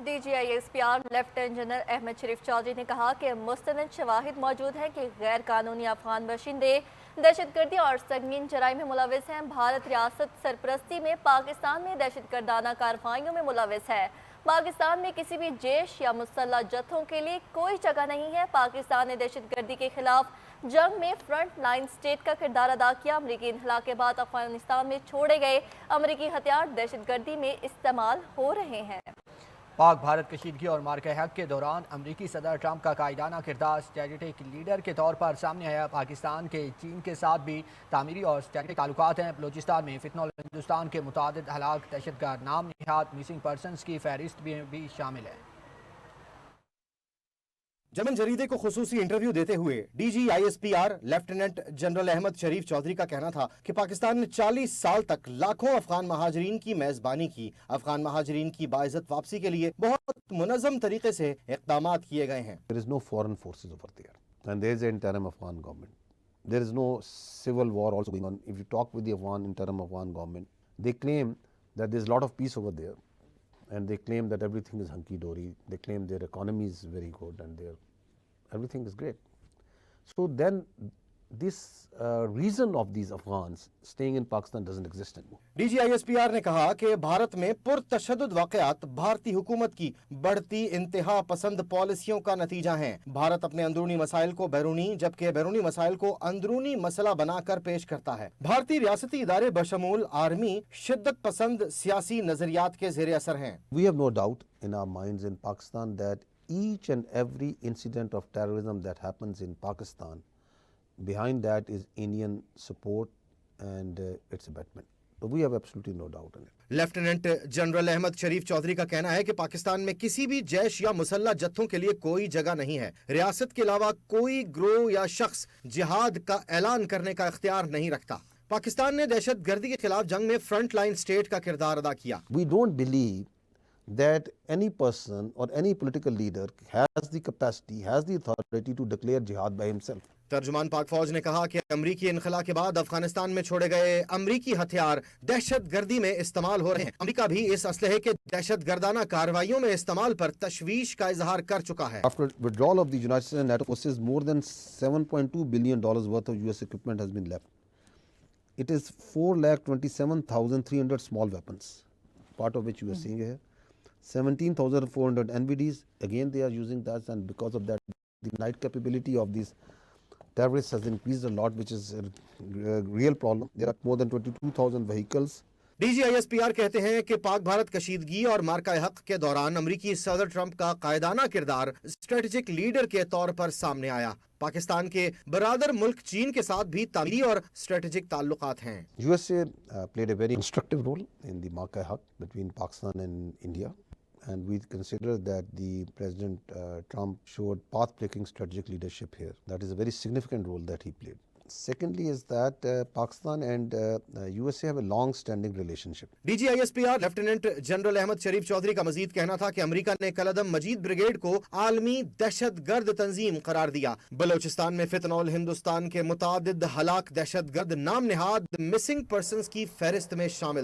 D G I S P R lieutenant general Ahmed Sharif Chaudhry نے کہا کہ مستند شواہد موجود ہیں کہ غیر قانونی افغان باشندے دہشت گردی اور سنگین جرائم میں ملوث ہیں۔ بھارت ریاست سرپرستی میں پاکستان میں دہشت گردانہ کارروائیوں میں ملوث ہے۔ پاکستان میں کسی بھی جیش یا مسلح جتھوں کے لیے کوئی جگہ نہیں ہے۔ پاکستان نے دہشت گردی کے خلاف جنگ میں فرنٹ لائن سٹیٹ کا کردار ادا کیا۔ امریکی انخلا کے بعد افغانستان میں چھوڑے گئے امریکی ہتھیار دہشت گردی میں استعمال ہو رہے ہیں۔ پاک بھارت کشیدگی اور مارکہ حق کے دوران امریکی صدر ٹرمپ کا قائدانہ کردار اسٹریٹجک لیڈر کے طور پر سامنے آیا۔ پاکستان کے چین کے ساتھ بھی تعمیری اور اسٹریٹجک تعلقات ہیں۔ بلوچستان میں فتنہ اور ہندوستان کے متعدد ہلاک دہشت گرد نام نہاد مسنگ پرسنز کی فہرست بھی شامل ہے۔ جمن جریدے کو خصوصی انٹرویو دیتے ہوئے D G I S P R lieutenant general Ahmed Sharif Chaudhry کا کہنا تھا کہ پاکستان نے 40 سال تک لاکھوں افغان مہاجرین کی میزبانی کی۔ افغان مہاجرین کی باعزت واپسی کے لیے بہت منظم طریقے سے اقدامات کیے گئے ہیں۔ There is no foreign forces over there and there is an interim Afghan government. There is no civil war also going on. If you talk with the interim Afghan government, they claim that there is a lot of peace over there and they claim that everything is hunky-dory. They claim their economy is very good and everything is great. So then this reason of these Afghans staying in Pakistan doesn't exist anymore. D G I S P r نے کہا کہ بھارت میں پرتشدد واقعات بھارتی حکومت کی بڑھتی انتہا پسند پالیسیوں کا نتیجہ ہیں۔ بھارت اپنے اندرونی مسائل کو بیرونی جبکہ بیرونی مسائل کو اندرونی مسئلہ بنا کر پیش کرتا ہے۔ بھارتی ریاستی ادارے بشمول آرمی شدت پسند سیاسی نظریات کے زیر اثر ہیں۔ We have no doubt in our minds in Pakistan that each and every incident of terrorism that happens in Pakistan, behind that is Indian support and its abetment. So we have absolutely no doubt in it. Lieutenant general Ahmed Sharif Chaudhry کا کہنا ہے کہ پاکستان میں کسی بھی جیش یا مسلح جتھوں کے لیے کوئی جگہ نہیں ہے۔ ریاست کے علاوہ کوئی گروہ یا شخص جہاد کا اعلان کرنے کا اختیار نہیں رکھتا۔ پاکستان نے دہشت گردی کے خلاف جنگ میں فرنٹ لائن سٹیٹ کا کردار ادا کیا۔ We don't believe that any person or any political leader has the capacity, has the authority to declare jihad by himself. ترجمان پاک فوج نے کہا کہ امریکی انخلا کے بعد افغانستان میں چھوڑے گئے امریکی ہتھیار دہشت گردی میں استعمال ہو رہے ہیں۔ امریکہ بھی اس اسلحے کے دہشت گردانہ کارروائیوں میں استعمال پر تشویش کا اظہار کر چکا ہے۔ After withdrawal of the United States and NATO forces, more than $7.2 billion worth of US equipment has been left. It is 4,27,300 small weapons, part of which you are seeing here. 17,400 NVDs, again they are using that, and because of that the night capability of these terrorists has increased a lot, which is a real problem. There are more than 22,000 vehicles. D G I S P r کہتے ہیں کہ پاک بھارت کشیدگی اور مارکہ حق کے دوران امریکی صدر ٹرمپ کا قائدانہ کردار اسٹریٹجک لیڈر کے طور پر سامنے آیا۔ پاکستان کے برادر ملک چین کے ساتھ بھی تعمیری اور اسٹریٹجک تعلقات ہیں۔ USA played a very constructive role in the Marka Haq between Pakistan and India, and we consider that the President Trump showed path-breaking strategic leadership here. That is a very significant role that he played. Secondly is that Pakistan and USA have a long-standing relationship. D G I S P R lieutenant general Ahmed Sharif Chaudhry کا مزید کہنا تھا کہ امریکہ نے کلعدم مجید brigade کو عالمی دہشت گرد تنظیم قرار دیا۔ بلوچستان میں فتنہ ہندوستان کے متعدد ہلاک دہشت گرد نام نہاد مسنگ پرسنز کی فہرست میں شامل